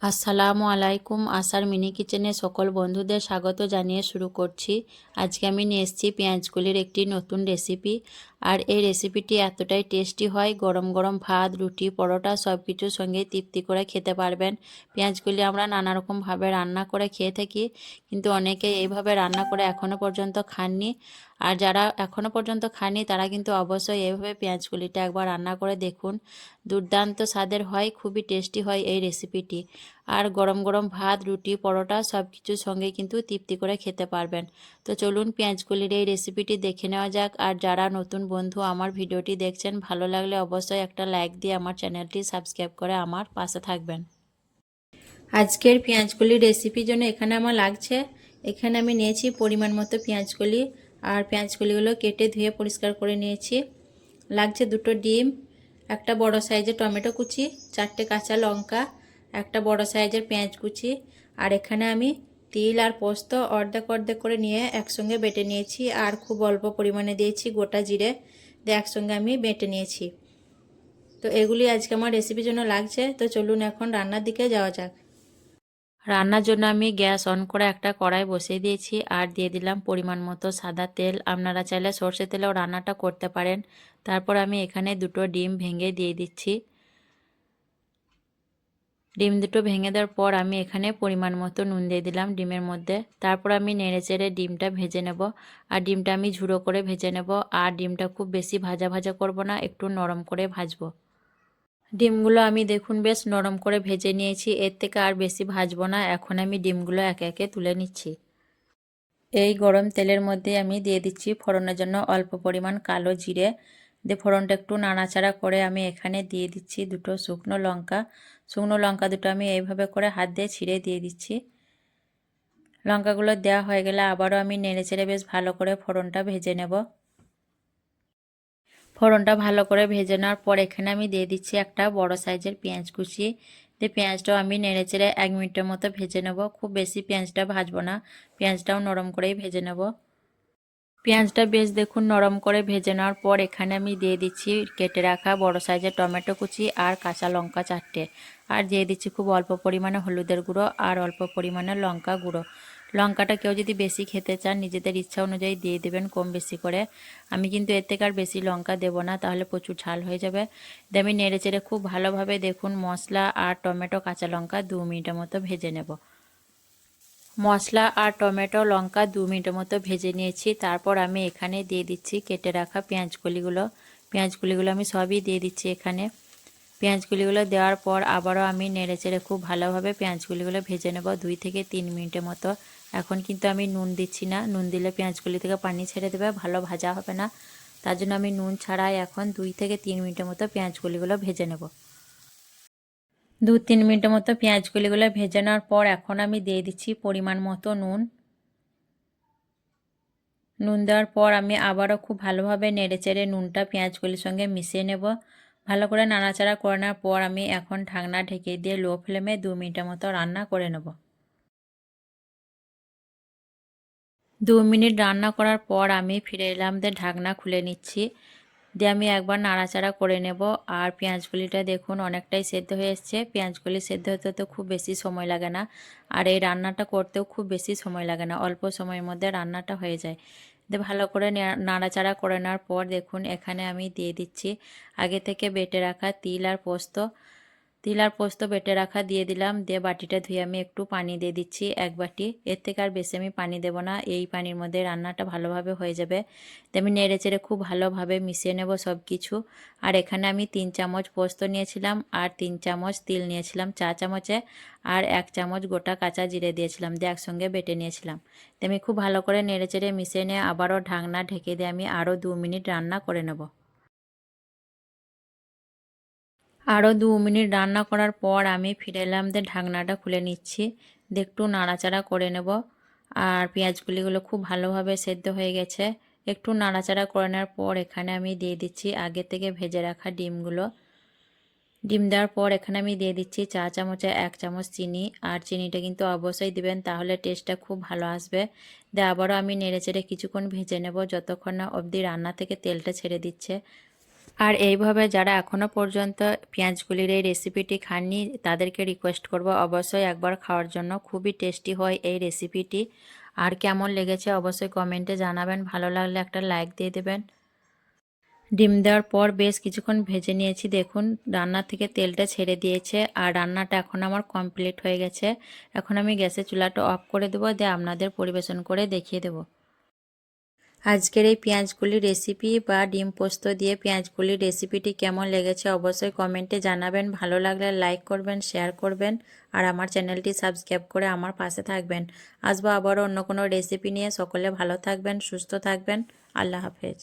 আসসালামু আলাইকুম। আশার মিনি কিচেনে সকল বন্ধুদের স্বাগত জানিয়ে শুরু করছি। আজকে আমি নিয়ে এসেছি পেঁয়াজকলির একটি নতুন রেসিপি। আর এই রেসিপিটি এতটাই টেস্টি হয়, গরম গরম ভাত, রুটি, পরোটা সব কিছুর সঙ্গে তৃপ্তি করে খেতে পারবেন। পেঁয়াজকলি আমরা নানা রকমভাবে রান্না করে খেয়ে থাকি, কিন্তু অনেকে এইভাবে রান্না করে এখনও পর্যন্ত খাননি। আর যারা এখনও পর্যন্ত খাননি তারা কিন্তু অবশ্যই এইভাবে পেঁয়াজকলিটা একবার রান্না করে দেখুন। দুর্দান্ত স্বাদের হয়, খুবই টেস্টি হয় এই রেসিপিটি। আর গরম গরম ভাত, রুটি, পরোটা সব কিছুর সঙ্গে কিন্তু তৃপ্তি করে খেতে পারবেন। তো চলুন পেঁয়াজকলির এই রেসিপিটি দেখে নেওয়া যাক। আর যারা নতুন বন্ধু আমার ভিডিওটি দেখছেন, ভালো লাগলে অবশ্যই একটা লাইক দিয়ে আমার চ্যানেলটি সাবস্ক্রাইব করে আমার পাশে থাকবেন। আজকের পেঁয়াজকলির রেসিপির জন্য এখানে আমার লাগছে, এখানে আমি নিয়েছি পরিমাণ মতো পেঁয়াজকলি। আর পেঁয়াজকলিগুলো কেটে ধুয়ে পরিষ্কার করে নিয়েছি। লাগছে দুটো ডিম, একটা বড় সাইজের টমেটো কুচি, 4টে কাঁচা লঙ্কা, একটা বড় সাইজের পেঁয়াজ কুচি। আর এখানে আমি তিল আর পোস্ত অর্ধেক অর্ধেক করে নিয়ে একসঙ্গে বেটে নিয়েছি। আর খুব অল্প পরিমাণে দিয়েছি গোটা জিরে, দিয়ে একসঙ্গে আমি বেটে নিয়েছি। তো এগুলি আজকে আমার রেসিপির জন্য লাগছে। তো চলুন এখন রান্নার দিকে যাওয়া যাক। রান্নার জন্য আমি গ্যাস অন করে একটা কড়াই বসিয়ে দিয়েছি আর দিয়ে দিলাম পরিমাণ মতো সাদা তেল। আপনারা চাইলে সর্ষে তেলেও রান্নাটা করতে পারেন। তারপর আমি এখানে দুটো ডিম ভেঙে দিয়ে দিচ্ছি। ডিম দুটো ভেঙে দেওয়ার পর আমি এখানে পরিমাণ মতো নুন দিয়ে দিলাম ডিমের মধ্যে। তারপর আমি নেড়েচেড়ে ডিমটা ভেজে নেব। আর ডিমটা আমি ঝুড়ো করে ভেজে নেব। আর ডিমটা খুব বেশি ভাজা ভাজা করব না, একটু নরম করে ভাজবো। ডিমগুলো আমি দেখুন বেশ নরম করে ভেজে নিয়েছি, এর থেকে আর বেশি ভাজবো না। এখন আমি ডিমগুলো একে একে তুলে নিচ্ছি। এই গরম তেলের মধ্যে আমি দিয়ে দিচ্ছি ফোড়নের জন্য অল্প পরিমাণ কালো জিরে। দিয়ে ফোড়নটা একটু নাড়াচাড়া করে আমি এখানে দিয়ে দিচ্ছি দুটো শুকনো লঙ্কা। শুকনো লঙ্কা দুটো আমি এইভাবে করে হাত দিয়ে ছিঁড়ে দিয়ে দিচ্ছি। লঙ্কাগুলো দেওয়া হয়ে গেলে আবারও আমি নেড়েচেড়ে বেশ ভালো করে ফোড়নটা ভেজে নেব। ফোড়নটা ভালো করে ভেজে নেওয়ার পর এখানে আমি দিয়ে দিচ্ছি একটা বড় সাইজের পেঁয়াজ কুচি। দিয়ে পেঁয়াজটাও আমি নেড়েচেড়ে 1 মিনিটের মতো ভেজে নেব। খুব বেশি পেঁয়াজটা ভাজবো না, পেঁয়াজটাও নরম করেই ভেজে নেব। পেঁয়াজটা বেশ দেখুন নরম করে ভেজে নেওয়ার পর এখানে আমি দিয়ে দিচ্ছি কেটে রাখা বড় সাইজের টমেটো কুচি আর কাঁচা লঙ্কা 4টে। আর দিয়ে দিচ্ছি খুব অল্প পরিমাণে হলুদের গুঁড়ো আর অল্প পরিমাণে লঙ্কা গুঁড়ো। লঙ্কাটা কেউ যদি বেশি খেতে চান নিজেদের ইচ্ছা অনুযায়ী দিয়ে দেবেন কম বেশি করে। আমি কিন্তু এর থেকে আর বেশি লঙ্কা দেবো না, তাহলে প্রচুর ঝাল হয়ে যাবে। দিয়ে আমি নেড়েচেড়ে খুব ভালোভাবে দেখুন মশলা আর টমেটো কাঁচা লঙ্কা 2 মিনিটের মতো ভেজে নেব। মশলা আর টমেটো লঙ্কা 2 মিনিটের মতো ভেজে নিয়েছি। তারপর আমি এখানে দিয়ে দিচ্ছি কেটে রাখা পেঁয়াজকলিগুলো আমি সবই দিয়ে দিচ্ছি এখানে। পেঁয়াজকলিগুলো দেওয়ার পর আবারও আমি নেড়েচেড়ে খুব ভালোভাবে পেঁয়াজকলিগুলো ভেজে নেব 2 থেকে 3 মিনিটের মতো। এখন কিন্তু আমি নুন দিচ্ছি না, নুন দিলে পেঁয়াজকলি থেকে পানি ছেড়ে দেবে, ভালো ভাজা হবে না। তার জন্য আমি নুন ছাড়াই এখন 2 থেকে 3 মিনিটের মতো পেঁয়াজকলিগুলো ভেজে নেব। 2-3 মিনিটের মতো পেঁয়াজকলিগুলো ভেজে নেওয়ার পর এখন আমি দিয়ে দিচ্ছি পরিমাণ মতো নুন। নুন দেওয়ার পর আমি আবারও খুব ভালোভাবে নেড়েচেড়ে নুনটা পেঁয়াজকলির সঙ্গে মিশিয়ে নেব। ভালো করে নাড়াচাড়া করে নেওয়ার পর আমি এখন ঢাকনা ঢেকে দিয়ে লো ফ্লেমে 2 মিনিটের মতো রান্না করে নেব। 2 মিনিট রান্না করার পর আমি ফিরে এলাম, দিয়ে ঢাকনা খুলে নিচ্ছি। দিয়ে আমি একবার নাড়াচাড়া করে নেব। আর পেঁয়াজকলিটা দেখুন অনেকটাই সেদ্ধ হয়ে এসছে। পেঁয়াজকলি সেদ্ধ হতে তো খুব বেশি সময় লাগে না, আর এই রান্নাটা করতেও খুব বেশি সময় লাগে না, অল্প সময়ের মধ্যে রান্নাটা হয়ে যায়। দিয়ে ভালো করে নাড়াচাড়া করে নেওয়ার পর দেখুন এখানে আমি দিয়ে দিচ্ছি আগে থেকে বেটে রাখা তিল আর পোস্ত বেটে রাখা দিয়ে দিলাম। দিয়ে বাটিটা ধুয়ে আমি একটু পানি দিয়ে দিচ্ছি 1 বাটি, এর থেকে আর বেশি আমি পানি দেবো না, এই পানির মধ্যে রান্নাটা ভালোভাবে হয়ে যাবে। তো আমি নেড়েচেড়ে খুব ভালোভাবে মিশিয়ে নেব সব কিছু। আর এখানে আমি 3 চামচ পোস্ত নিয়েছিলাম আর 3 চামচ তিল নিয়েছিলাম চা চামচে, আর 1 চামচ গোটা কাঁচা জিরে দিয়েছিলাম, দিয়ে একসঙ্গে বেটে নিয়েছিলাম। তো আমি খুব ভালো করে নেড়েচেড়ে মিশিয়ে নিয়ে আবারও ঢাকনা ঢেকে দিয়ে আমি আরও 2 মিনিট রান্না করে নেব। আরও 2 মিনিট রান্না করার পর আমি ফিরে এলাম, দিয়ে ঢাকনাটা খুলে নিচ্ছি। দিয়ে একটু নাড়াচাড়া করে নেব। আর পেঁয়াজগুলিগুলো খুব ভালোভাবে সেদ্ধ হয়ে গেছে। একটু নাড়াচাড়া করে নেওয়ার পর এখানে আমি দিয়ে দিচ্ছি আগে থেকে ভেজে রাখা ডিমগুলো। ডিম দেওয়ার পর এখানে আমি দিয়ে দিচ্ছি চা চামচে 1 চামচ চিনি। আর চিনিটা কিন্তু অবশ্যই দিবেন, তাহলে টেস্টটা খুব ভালো আসবে। দিয়ে আবারও আমি নেড়েচেড়ে কিছুক্ষণ ভেজে নেব যতক্ষণ না অবধি রান্না থেকে তেলটা ছেড়ে দিচ্ছে। আর এইভাবে যারা এখনও পর্যন্ত পেঁয়াজগুলির এই রেসিপিটি খাননি তাদেরকে রিকোয়েস্ট করব অবশ্যই একবার খাওয়ার জন্য। খুবই টেস্টি হয় এই রেসিপিটি। আর কেমন লেগেছে অবশ্যই কমেন্টে জানাবেন। ভালো লাগলে একটা লাইক দিয়ে দেবেন। ডিম দেওয়ার পর বেশ কিছুক্ষণ ভেজে নিয়েছি। দেখুন রান্না থেকে তেলটা ছেড়ে দিয়েছে আর রান্নাটা এখন আমার কমপ্লিট হয়ে গেছে। এখন আমি গ্যাসের চুলাটা অফ করে দেবো, দিয়ে আপনাদের পরিবেশন করে দেখিয়ে দেবো। আজকের এই পেঁয়াজগুলির রেসিপি বা ডিম পোস্ত দিয়ে পেঁয়াজগুলির রেসিপিটি কেমন লেগেছে অবশ্যই কমেন্টে জানাবেন। ভালো লাগলে লাইক করবেন, শেয়ার করবেন আর আমার চ্যানেলটি সাবস্ক্রাইব করে আমার পাশে থাকবেন। আসবো আবারও অন্য কোনো রেসিপি নিয়ে। সকলে ভালো থাকবেন, সুস্থ থাকবেন। আল্লাহ হাফেজ।